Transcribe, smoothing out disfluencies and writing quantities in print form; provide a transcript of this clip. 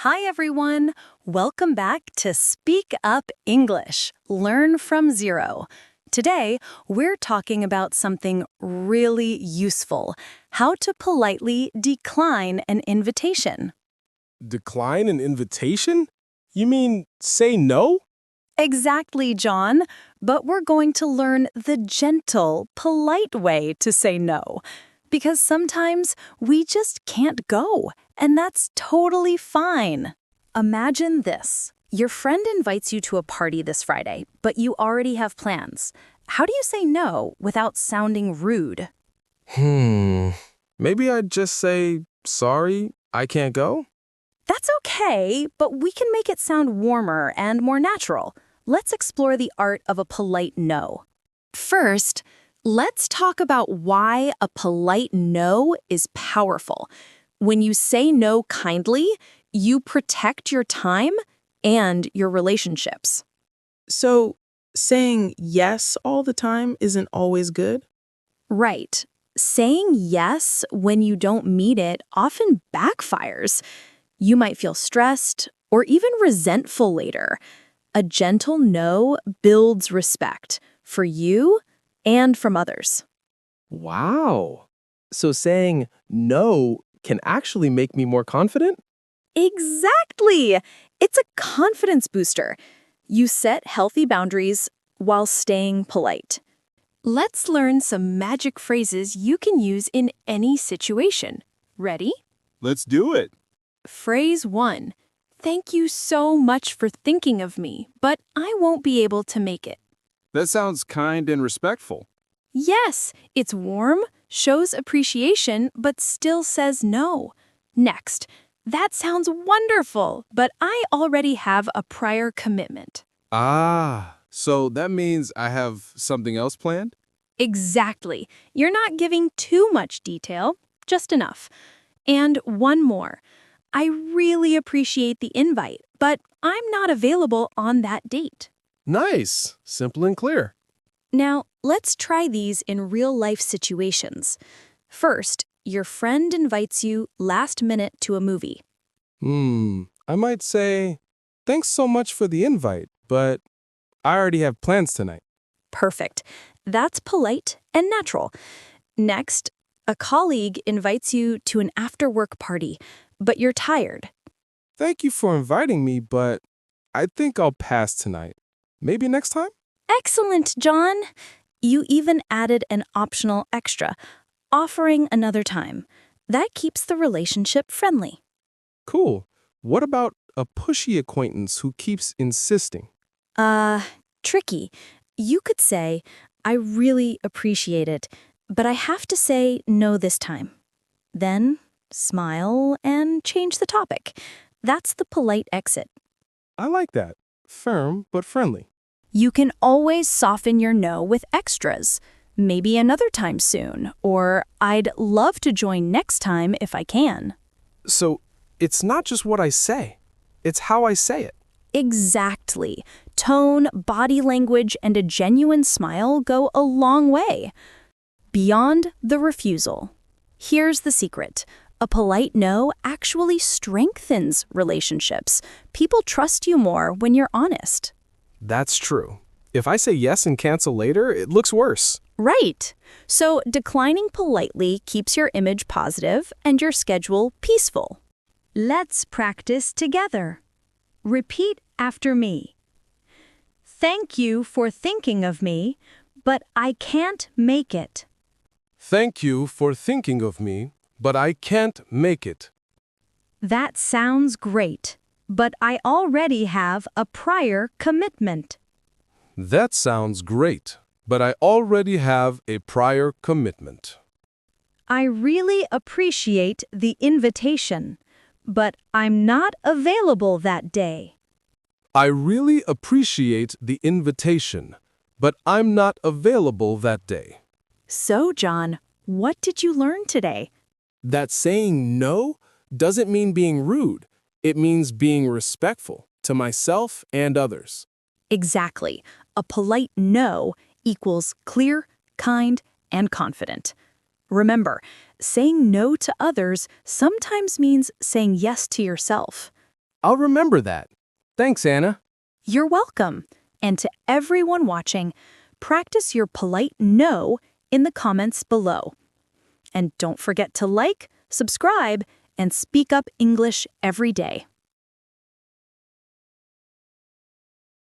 Hi, everyone. Welcome back to Speak Up English, Learn from Zero. Today, we're talking about something really useful, how to politely decline an invitation. Decline an invitation? You mean say no? Exactly, John. But we're going to learn the gentle, polite way to say no. Because sometimes we just can't go, and that's totally fine. Imagine this. Your friend invites you to a party this Friday, but you already have plans. How do you say no without sounding rude? Maybe I'd just say, sorry, I can't go? That's okay, but we can make it sound warmer and more natural. Let's explore the art of a polite no. First, let's talk about why a polite no is powerful. When you say no kindly, you protect your time and your relationships. So, saying yes all the time isn't always good? Right. Saying yes when you don't mean it often backfires. You might feel stressed or even resentful later. A gentle no builds respect for you and from others. Wow. So saying no can actually make me more confident? Exactly! It's a confidence booster. You set healthy boundaries while staying polite. Let's learn some magic phrases you can use in any situation. Ready? Let's do it. Phrase 1. Thank you so much for thinking of me, but I won't be able to make it. That sounds kind and respectful. Yes, it's warm, shows appreciation, but still says no. Next, that sounds wonderful, but I already have a prior commitment. So that means I have something else planned? Exactly. You're not giving too much detail, just enough. And one more. I really appreciate the invite, but I'm not available on that date. Nice. Simple and clear. Now, let's try these in real-life situations. First, your friend invites you last minute to a movie. I might say, thanks so much for the invite, but I already have plans tonight. Perfect. That's polite and natural. Next, a colleague invites you to an after-work party, but you're tired. Thank you for inviting me, but I think I'll pass tonight. Maybe next time? Excellent, John. You even added an optional extra, offering another time. That keeps the relationship friendly. Cool. What about a pushy acquaintance who keeps insisting? Tricky. You could say, I really appreciate it, but I have to say no this time. Then smile and change the topic. That's the polite exit. I like that. Firm but friendly. You can always soften your no with extras. Maybe another time soon, or I'd love to join next time if I can. So it's not just what I say, it's how I say it. Exactly. Tone, body language, and a genuine smile go a long way. Beyond the refusal. Here's the secret. A polite no actually strengthens relationships. People trust you more when you're honest. That's true. If I say yes and cancel later, it looks worse. Right. So declining politely keeps your image positive and your schedule peaceful. Let's practice together. Repeat after me. Thank you for thinking of me, but I can't make it. Thank you for thinking of me, but I can't make it. That sounds great, but I already have a prior commitment. That sounds great, but I already have a prior commitment. I really appreciate the invitation, but I'm not available that day. I really appreciate the invitation, but I'm not available that day. So, John, what did you learn today? That saying no doesn't mean being rude. It means being respectful to myself and others. Exactly. A polite no equals clear, kind, and confident. Remember, saying no to others sometimes means saying yes to yourself. I'll remember that. Thanks, Anna. You're welcome. And to everyone watching, practice your polite no in the comments below. And don't forget to like, subscribe, and speak up English every day.